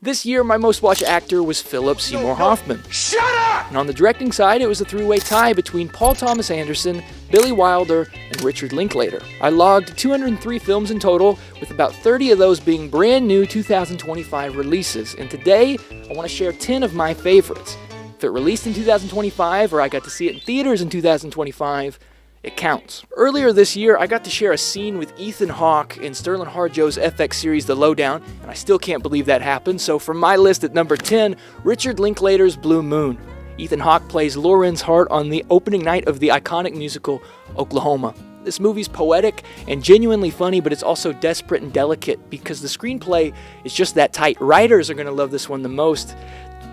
This year, my most watched actor was Philip Seymour Hoffman. Shut up! And on the directing side, it was a three-way tie between Paul Thomas Anderson, Billy Wilder, and Richard Linklater. I logged 203 films in total, with about 30 of those being brand new 2025 releases. And today, I want to share 10 of my favorites. If it released in 2025, or I got to see it in theaters in 2025, it counts. Earlier this year, I got to share a scene with Ethan Hawke in Sterling Harjo's FX series The Lowdown, and I still can't believe that happened. So from my list at number 10, Richard Linklater's Blue Moon. Ethan Hawke plays Lorenz Hart on the opening night of the iconic musical Oklahoma. This movie's poetic and genuinely funny, but it's also desperate and delicate because the screenplay is just that tight. Writers are going to love this one the most.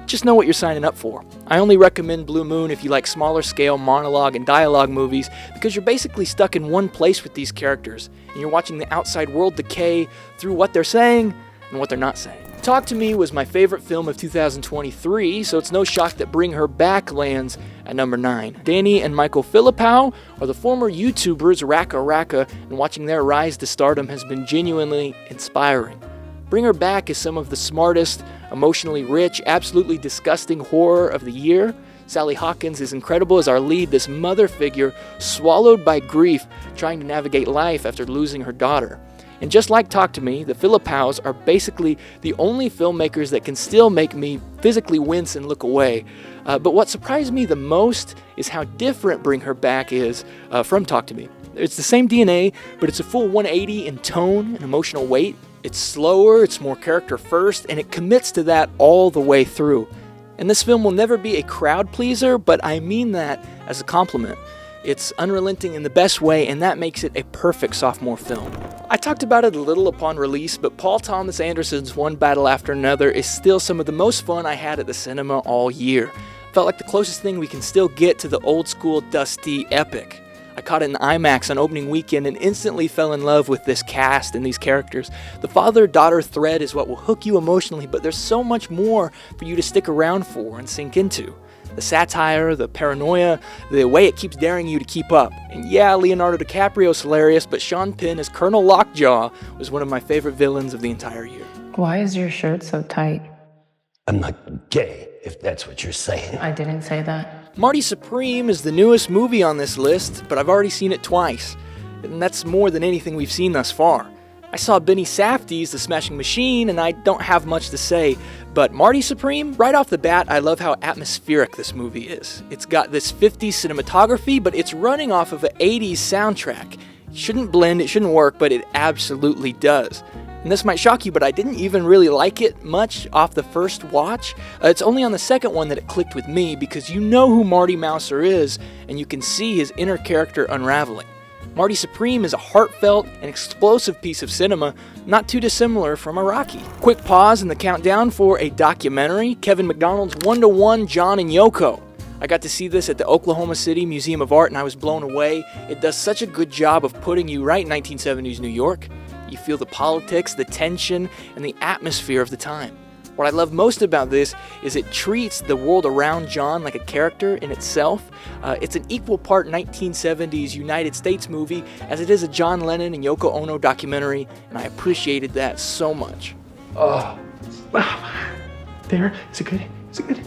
Just know what you're signing up for. I only recommend Blue Moon if you like smaller scale monologue and dialogue movies because you're basically stuck in one place with these characters and you're watching the outside world decay through what they're saying and what they're not saying. Talk to Me was my favorite film of 2023, so it's no shock that Bring Her Back lands at number 9. Danny and Michael Philippou are the former YouTubers Raka Raka, and watching their rise to stardom has been genuinely inspiring. Bring Her Back is some of the smartest, emotionally rich, absolutely disgusting horror of the year. Sally Hawkins is incredible as our lead, this mother figure swallowed by grief, trying to navigate life after losing her daughter. And just like Talk to Me, the Philippous are basically the only filmmakers that can still make me physically wince and look away. But what surprised me the most is how different Bring Her Back is from Talk to Me. It's the same DNA, but it's a full 180 in tone and emotional weight. It's slower, it's more character first, and it commits to that all the way through. And this film will never be a crowd pleaser, but I mean that as a compliment. It's unrelenting in the best way, and that makes it a perfect sophomore film. I talked about it a little upon release, but Paul Thomas Anderson's One Battle After Another is still some of the most fun I had at the cinema all year. Felt like the closest thing we can still get to the old school dusty epic. I caught it in IMAX on opening weekend and instantly fell in love with this cast and these characters. The father-daughter thread is what will hook you emotionally, but there's so much more for you to stick around for and sink into. The satire, the paranoia, the way it keeps daring you to keep up. And yeah, Leonardo DiCaprio's hilarious, but Sean Penn as Colonel Lockjaw was one of my favorite villains of the entire year. Why is your shirt so tight? I'm not gay, if that's what you're saying. I didn't say that. Marty Supreme is the newest movie on this list, but I've already seen it twice. And that's more than anything we've seen thus far. I saw Benny Safdie's The Smashing Machine, and I don't have much to say, but Marty Supreme, right off the bat, I love how atmospheric this movie is. It's got this 50s cinematography, but it's running off of an 80s soundtrack. It shouldn't blend, it shouldn't work, but it absolutely does. And this might shock you, but I didn't even really like it much off the first watch. It's only on the second one that it clicked with me, because you know who Marty Mouser is, and you can see his inner character unraveling. Marty Supreme is a heartfelt and explosive piece of cinema, not too dissimilar from a Rocky. Quick pause in the countdown for a documentary, Kevin McDonald's 1-to-1 John and Yoko. I got to see this at the Oklahoma City Museum of Art and I was blown away. It does such a good job of putting you right in 1970s New York. You feel the politics, the tension, and the atmosphere of the time. What I love most about this is it treats the world around John like a character in itself. It's an equal part 1970s United States movie as it is a John Lennon and Yoko Ono documentary, and I appreciated that so much. Oh, there. Is it good? Is it good?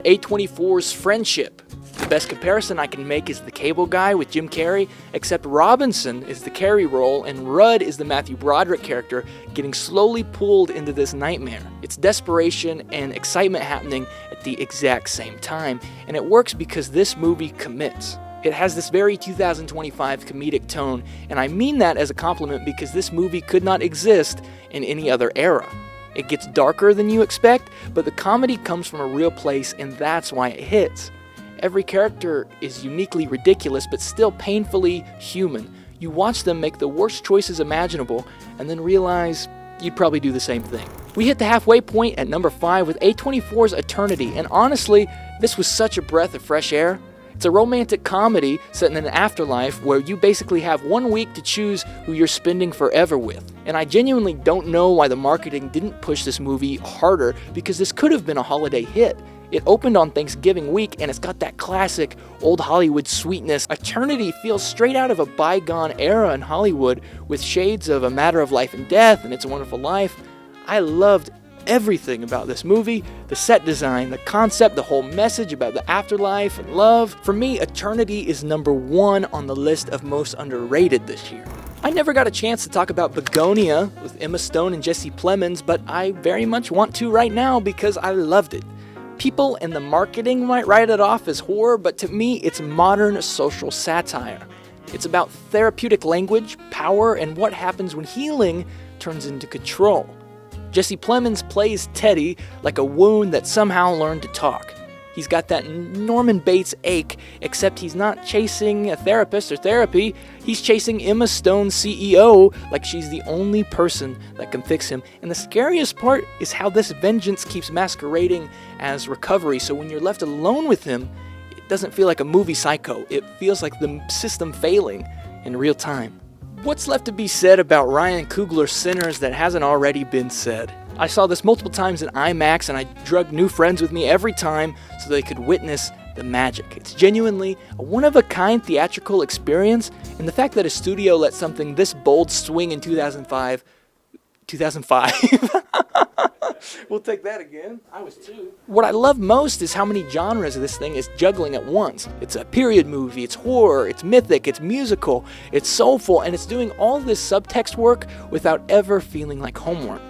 A24's Friendship. The best comparison I can make is The Cable Guy with Jim Carrey, except Robinson is the Carrey role and Rudd is the Matthew Broderick character getting slowly pulled into this nightmare. It's desperation and excitement happening at the exact same time, and it works because this movie commits. It has this very 2025 comedic tone, and I mean that as a compliment because this movie could not exist in any other era. It gets darker than you expect, but the comedy comes from a real place, and that's why it hits. Every character is uniquely ridiculous, but still painfully human. You watch them make the worst choices imaginable, and then realize you'd probably do the same thing. We hit the halfway point at number 5 with A24's Eternity, and honestly, this was such a breath of fresh air. It's a romantic comedy set in an afterlife where you basically have 1 week to choose who you're spending forever with. And I genuinely don't know why the marketing didn't push this movie harder, because this could have been a holiday hit. It opened on Thanksgiving week, and it's got that classic old Hollywood sweetness. Eternity feels straight out of a bygone era in Hollywood with shades of A Matter of Life and Death and It's a Wonderful Life. I loved everything about this movie, the set design, the concept, the whole message about the afterlife and love. For me, Eternity is number 1 on the list of most underrated this year. I never got a chance to talk about Bugonia with Emma Stone and Jesse Plemons, but I very much want to right now because I loved it. People in the marketing might write it off as horror, but to me, it's modern social satire. It's about therapeutic language, power, and what happens when healing turns into control. Jesse Plemons plays Teddy like a wound that somehow learned to talk. He's got that Norman Bates ache, except he's not chasing a therapist or therapy. He's chasing Emma Stone's CEO like she's the only person that can fix him. And the scariest part is how this vengeance keeps masquerading as recovery. So when you're left alone with him, it doesn't feel like a movie Psycho. It feels like the system failing in real time. What's left to be said about Ryan Coogler's Sinners that hasn't already been said? I saw this multiple times in IMAX, and I drugged new friends with me every time so they could witness the magic. It's genuinely a one-of-a-kind theatrical experience, and the fact that a studio let something this bold swing in 2005... We'll take that again. I was 2. What I love most is how many genres this thing is juggling at once. It's a period movie, it's horror, it's mythic, it's musical, it's soulful, and it's doing all this subtext work without ever feeling like homework.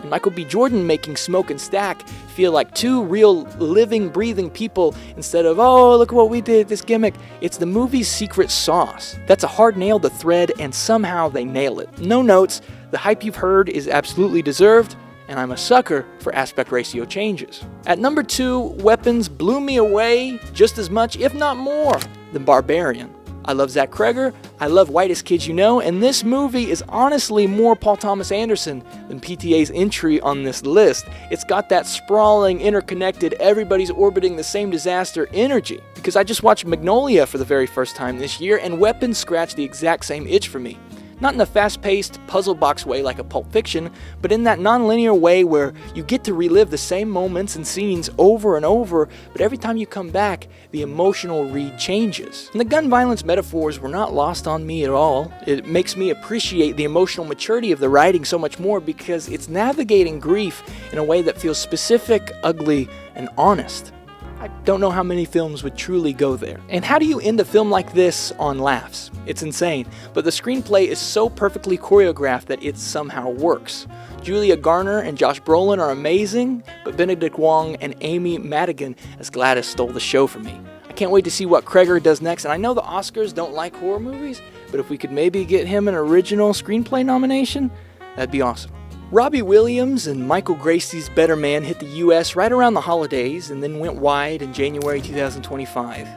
And Michael B. Jordan making Smoke and Stack feel like 2 real living, breathing people instead of, oh, look what we did, this gimmick. It's the movie's secret sauce. That's a hard nail to thread, and somehow they nail it. No notes, the hype you've heard is absolutely deserved, and I'm a sucker for aspect ratio changes. At number 2, Weapons blew me away just as much, if not more, than Barbarian. I love Zach Cregger, I love Whitest Kids You Know, and this movie is honestly more Paul Thomas Anderson than PTA's entry on this list. It's got that sprawling, interconnected, everybody's orbiting the same disaster energy. Because I just watched Magnolia for the very first time this year, and Weapons scratched the exact same itch for me. Not in a fast-paced, puzzle box way like a Pulp Fiction, but in that non-linear way where you get to relive the same moments and scenes over and over, but every time you come back, the emotional read changes. And the gun violence metaphors were not lost on me at all. It makes me appreciate the emotional maturity of the writing so much more because it's navigating grief in a way that feels specific, ugly, and honest. I don't know how many films would truly go there. And how do you end a film like this on laughs? It's insane, but the screenplay is so perfectly choreographed that it somehow works. Julia Garner and Josh Brolin are amazing, but Benedict Wong and Amy Madigan as Gladys stole the show for me. I can't wait to see what Cregger does next, and I know the Oscars don't like horror movies, but if we could maybe get him an original screenplay nomination, that'd be awesome. Robbie Williams and Michael Gracie's Better Man hit the US right around the holidays and then went wide in January 2025.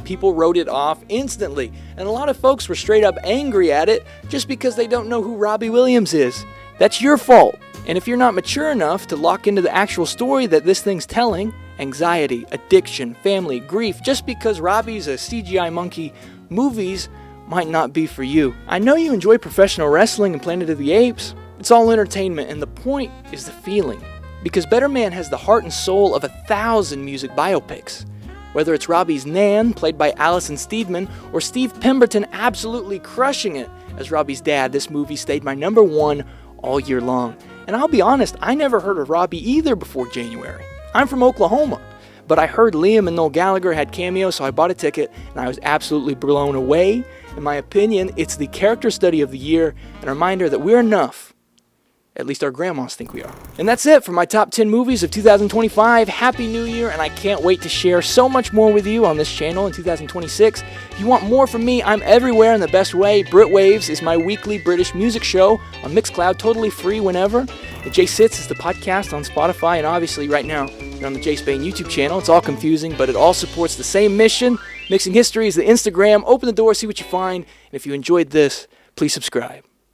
People wrote it off instantly, and a lot of folks were straight up angry at it just because they don't know who Robbie Williams is. That's your fault. And if you're not mature enough to lock into the actual story that this thing's telling, anxiety, addiction, family, grief, just because Robbie's a CGI monkey, movies might not be for you. I know you enjoy professional wrestling and Planet of the Apes. It's all entertainment, and the point is the feeling. Because Better Man has the heart and soul of 1,000 music biopics. Whether it's Robbie's Nan, played by Allison Steedman, or Steve Pemberton absolutely crushing it as Robbie's dad, this movie stayed my number 1 all year long. And I'll be honest, I never heard of Robbie either before January. I'm from Oklahoma, but I heard Liam and Noel Gallagher had cameos, so I bought a ticket, and I was absolutely blown away. In my opinion, it's the character study of the year, and a reminder that we're enough. At least our grandmas think we are. And that's it for my top 10 movies of 2025. Happy New Year, and I can't wait to share so much more with you on this channel in 2026. If you want more from me, I'm everywhere in the best way. Brit Waves is my weekly British music show on Mixcloud, totally free whenever. The JACE Sits is the podcast on Spotify, and obviously right now, you're on the JACE BAIN YouTube channel. It's all confusing, but it all supports the same mission. Mixing History is the Instagram. Open the door, see what you find, and if you enjoyed this, please subscribe.